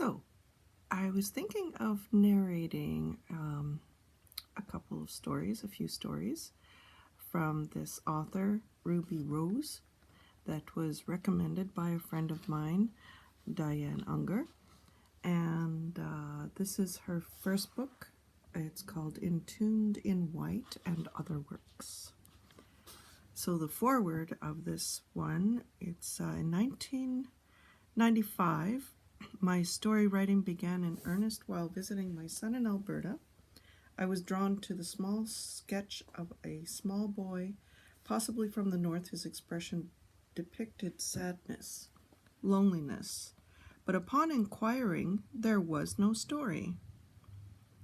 So, I was thinking of narrating a couple of stories, a few stories from this author, Ruby Rose, that was recommended by a friend of mine, Diane Unger. And this is her first book. It's called Entombed in White and Other Works. So the foreword of this one, it's in 1995. My story writing began in earnest while visiting my son in Alberta. I was drawn to the small sketch of a small boy, possibly from the north, whose expression depicted sadness, loneliness. But upon inquiring, there was no story.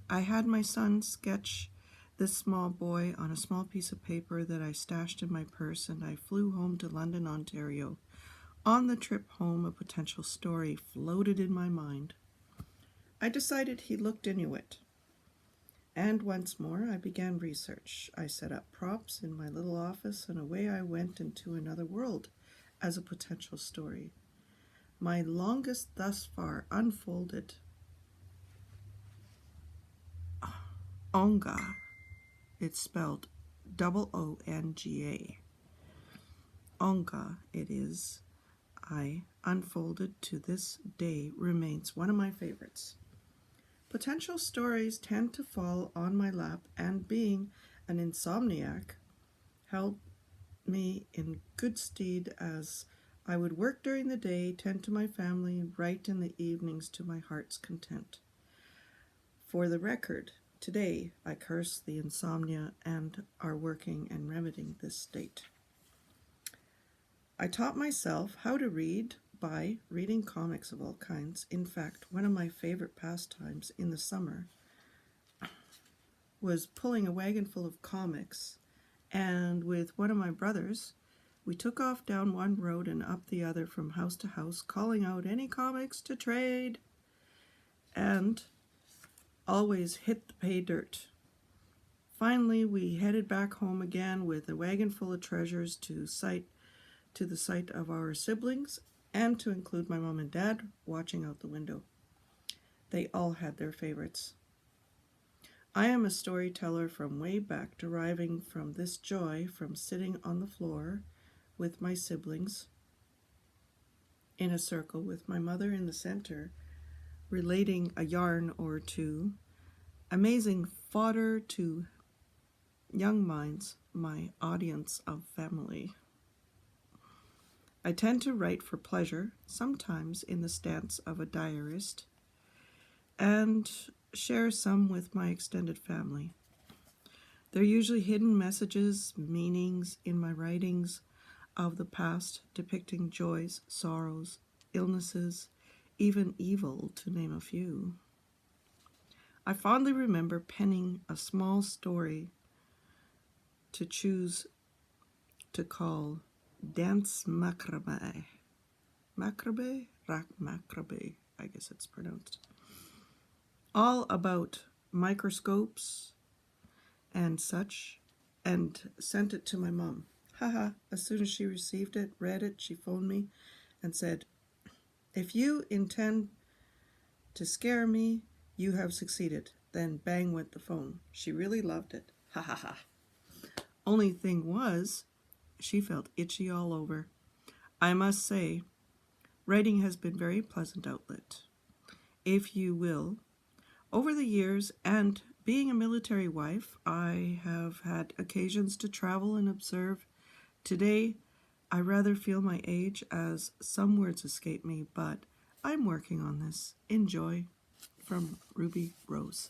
I had my son sketch this small boy on a small piece of paper that I stashed in my purse, and I flew home to London, Ontario. On the trip home, a potential story floated in my mind. I decided he looked Inuit. And once more, I began research. I set up props in my little office, and away I went into another world as a potential story. My longest thus far unfolded. Onga. It's spelled Onga. Onga it is. I unfolded to this day remains one of my favorites. Potential stories tend to fall on my lap, and being an insomniac held me in good stead as I would work during the day, tend to my family, and write in the evenings to my heart's content. For the record, today I curse the insomnia and are working and remedying this state. I taught myself how to read by reading comics of all kinds. In fact, one of my favorite pastimes in the summer was pulling a wagon full of comics, and with one of my brothers, we took off down one road and up the other from house to house, calling out any comics to trade, and always hit the pay dirt. Finally, we headed back home again with a wagon full of treasures to the sight of our siblings, and to include my mom and dad watching out the window. They all had their favorites. I am a storyteller from way back, deriving from this joy from sitting on the floor with my siblings in a circle with my mother in the center, relating a yarn or two, amazing fodder to young minds, my audience of family. I tend to write for pleasure, sometimes in the stance of a diarist, and share some with my extended family. There are usually hidden messages, meanings in my writings of the past, depicting joys, sorrows, illnesses, even evil, to name a few. I fondly remember penning a small story to choose to call Dance Macrabe. Macrabe? Macrabe, I guess it's pronounced. All about microscopes and such, and sent it to my mom. Haha, as soon as she received it, read it, she phoned me and said, "If you intend to scare me, you have succeeded." Then bang went the phone. She really loved it. Ha ha ha. Only thing was, she felt itchy all over. I must say, writing has been a very pleasant outlet, if you will. Over the years, and being a military wife, I have had occasions to travel and observe. Today, I rather feel my age, as some words escape me, but I'm working on this. Enjoy. From Ruby Rose.